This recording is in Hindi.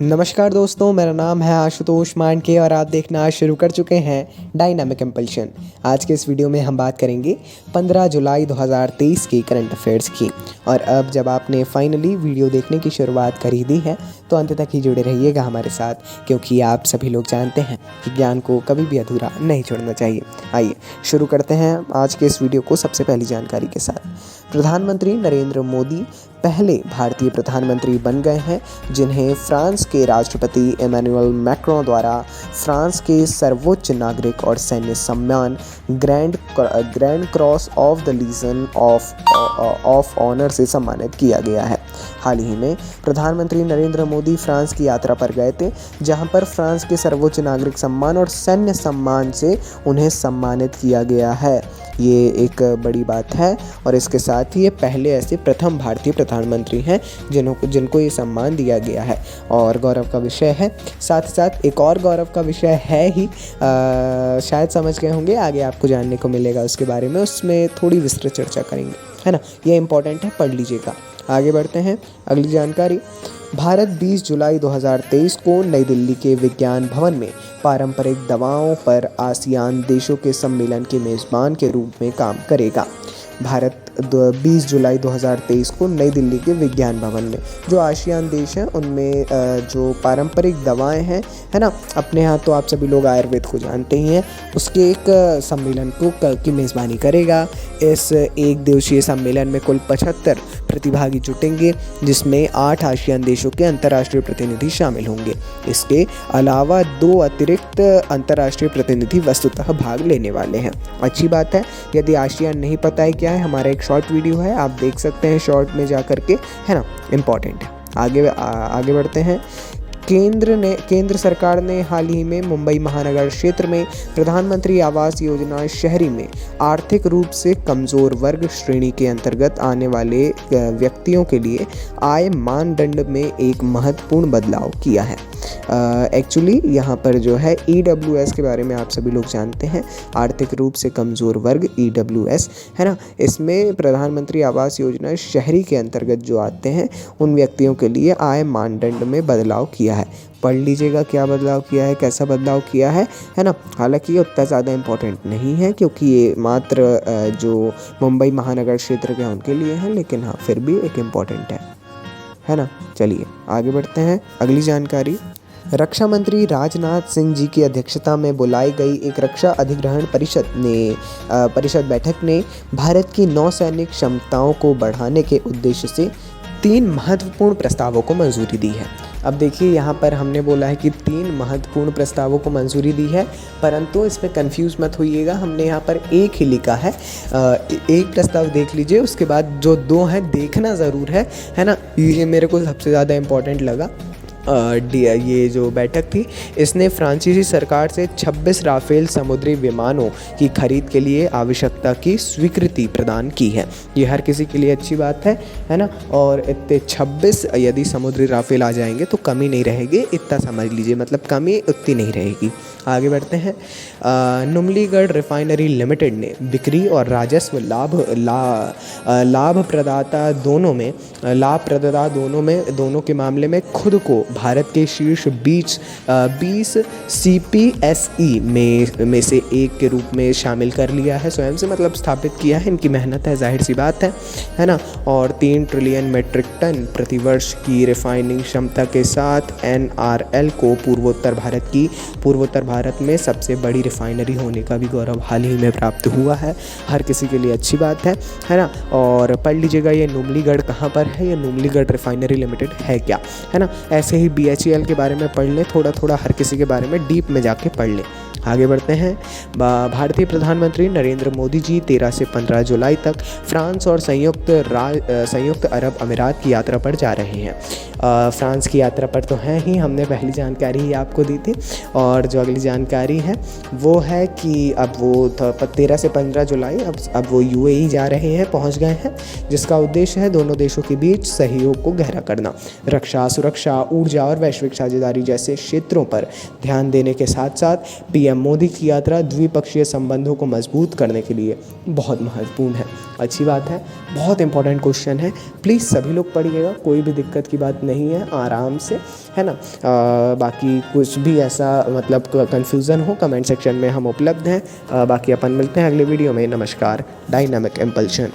नमस्कार दोस्तों, मेरा नाम है आशुतोष मांडके और आप देखना शुरू कर चुके हैं डायनामिक इम्पल्शन। आज के इस वीडियो में हम बात करेंगे 15 जुलाई 2023 के करंट अफेयर्स की। और अब जब आपने फाइनली वीडियो देखने की शुरुआत कर ही दी है तो अंत तक ही जुड़े रहिएगा हमारे साथ, क्योंकि आप सभी लोग जानते हैं कि ज्ञान को कभी भी अधूरा नहीं छोड़ना चाहिए। आइए शुरू करते हैं आज के इस वीडियो को सबसे पहली जानकारी के साथ। प्रधानमंत्री नरेंद्र मोदी पहले भारतीय प्रधानमंत्री बन गए हैं जिन्हें फ्रांस के राष्ट्रपति इमैनुअल मैक्रों द्वारा फ्रांस के सर्वोच्च नागरिक और सैन्य सम्मान grand cross of the legion of honour से सम्मानित किया गया है। हाल ही में प्रधानमंत्री नरेंद्र मोदी फ्रांस की यात्रा पर गए थे, जहां पर फ्रांस के सर्वोच्च नागरिक सम्मान और सैन्य सम्मान से उन्हें सम्मानित किया गया है। ये एक बड़ी बात है और इसके साथ ही ये पहले ऐसे प्रथम भारतीय प्रधानमंत्री हैं जिनको ये सम्मान दिया गया है और गौरव का विषय है। साथ ही साथ एक और गौरव का विषय है ही, शायद समझ गए होंगे, आगे आपको जानने को मिलेगा उसके बारे में, उसमें थोड़ी विस्तृत चर्चा करेंगे, है ना। ये इंपॉर्टेंट है, पढ़ लीजिएगा। आगे बढ़ते हैं अगली जानकारी। भारत 20 जुलाई 2023 को नई दिल्ली के विज्ञान भवन में पारंपरिक दवाओं पर आसियान देशों के सम्मेलन के मेज़बान के रूप में काम करेगा। भारत 20 जुलाई 2023 को नई दिल्ली के विज्ञान भवन में जो आसियान देश हैं उनमें जो पारंपरिक दवाएं हैं, है ना, अपने यहाँ तो आप सभी लोग आयुर्वेद को जानते ही हैं, उसके एक सम्मेलन की मेज़बानी करेगा। इस एक दिवसीय सम्मेलन में कुल 75 प्रतिभागी जुटेंगे, जिसमें 8 आसियान देशों के अंतर्राष्ट्रीय प्रतिनिधि शामिल होंगे। इसके अलावा 2 अतिरिक्त अंतर्राष्ट्रीय प्रतिनिधि वस्तुतः भाग लेने वाले हैं। अच्छी बात है। यदि आसियान नहीं पता है क्या है, हमारा एक शॉर्ट वीडियो है, आप देख सकते हैं शॉर्ट में जा करके, है ना, इम्पॉर्टेंट है। आगे बढ़ते हैं। केंद्र सरकार ने हाल ही में मुंबई महानगर क्षेत्र में प्रधानमंत्री आवास योजना शहरी में आर्थिक रूप से कमज़ोर वर्ग श्रेणी के अंतर्गत आने वाले व्यक्तियों के लिए आय मानदंड में एक महत्वपूर्ण बदलाव किया है। एक्चुअली यहाँ पर जो है EWS के बारे में आप सभी लोग जानते हैं, आर्थिक रूप से कमज़ोर वर्ग, EWS, है ना। इसमें प्रधानमंत्री आवास योजना शहरी के अंतर्गत जो आते हैं उन व्यक्तियों के लिए आय मानदंड में बदलाव किया है। पढ़ लीजिएगा क्या बदलाव किया है, कैसा बदलाव किया है ना। हालांकि ये उतना ज़्यादा इम्पोर्टेंट नहीं है क्योंकि ये मात्र जो मुंबई महानगर क्षेत्र के उनके लिए है, लेकिन हाँ फिर भी एक इम्पोर्टेंट है ना। चलिए आगे बढ़ते हैं अगली जानकारी। रक्षा मंत्री राजनाथ सिंह जी की अध्यक्षता में बुलाई गई एक रक्षा अधिग्रहण परिषद बैठक ने भारत की नौसैनिक क्षमताओं को बढ़ाने के उद्देश्य से 3 महत्वपूर्ण प्रस्तावों को मंजूरी दी है। अब देखिए यहाँ पर हमने बोला है कि 3 महत्वपूर्ण प्रस्तावों को मंजूरी दी है, परंतु इसमें कंफ्यूज मत होइएगा, हमने यहाँ पर एक ही लिखा है। एक प्रस्ताव देख लीजिए, उसके बाद जो 2 हैं देखना ज़रूर है ना। ये मेरे को सबसे ज़्यादा इम्पोर्टेंट लगा। ये जो बैठक थी इसने फ्रांसीसी सरकार से 26 राफेल समुद्री विमानों की खरीद के लिए आवश्यकता की स्वीकृति प्रदान की है। ये हर किसी के लिए अच्छी बात है ना। और इतने 26 यदि समुद्री राफेल आ जाएंगे तो कमी नहीं रहेगी, इतना समझ लीजिए, मतलब कमी उतनी नहीं रहेगी। आगे बढ़ते हैं। नुमलीगढ़ रिफाइनरी लिमिटेड ने बिक्री और राजस्व लाभप्रदाता दोनों के मामले में खुद को भारत के शीर्ष 20 CPSE में से एक के रूप में शामिल कर लिया है, स्वयं से मतलब स्थापित किया है। इनकी मेहनत है, जाहिर सी बात है ना। और 3 ट्रिलियन मीट्रिक टन प्रतिवर्ष की रिफाइनिंग क्षमता के साथ NRL को पूर्वोत्तर भारत में सबसे बड़ी रिफाइनरी होने का भी गौरव हाल ही में प्राप्त हुआ है। हर किसी के लिए अच्छी बात है ना। और पढ़ लीजिएगा ये नुमलीगढ़ कहाँ पर है, ये नुमलीगढ़ रिफाइनरी लिमिटेड है क्या, है ना। ऐसे ही BHEL के बारे में पढ़ लें, थोड़ा हर किसी के बारे में डीप में जाके पढ़ लें। आगे बढ़ते हैं। भारतीय प्रधानमंत्री नरेंद्र मोदी जी 13 से 15 जुलाई तक फ्रांस और संयुक्त अरब अमीरात की यात्रा पर जा रहे हैं। फ्रांस की यात्रा पर तो हैं ही, हमने पहली जानकारी ही आपको दी थी। और जो अगली जानकारी है वो है कि अब वो 13 से 15 जुलाई अब वो UAE जा रहे हैं, पहुंच गए हैं, जिसका उद्देश्य है दोनों देशों के बीच सहयोग को गहरा करना, रक्षा, सुरक्षा, ऊर्जा और वैश्विक साझेदारी जैसे क्षेत्रों पर ध्यान देने के साथ साथ PM पीएम मोदी की यात्रा द्विपक्षीय संबंधों को मजबूत करने के लिए बहुत महत्वपूर्ण है। अच्छी बात है, बहुत इंपॉर्टेंट क्वेश्चन है, प्लीज़ सभी लोग पढ़िएगा, कोई भी दिक्कत की बात नहीं है, आराम से, है ना। बाकी कुछ भी ऐसा मतलब कन्फ्यूज़न हो कमेंट सेक्शन में हम उपलब्ध हैं। बाकी अपन मिलते हैं अगले वीडियो में। नमस्कार। Dynamic impulsion.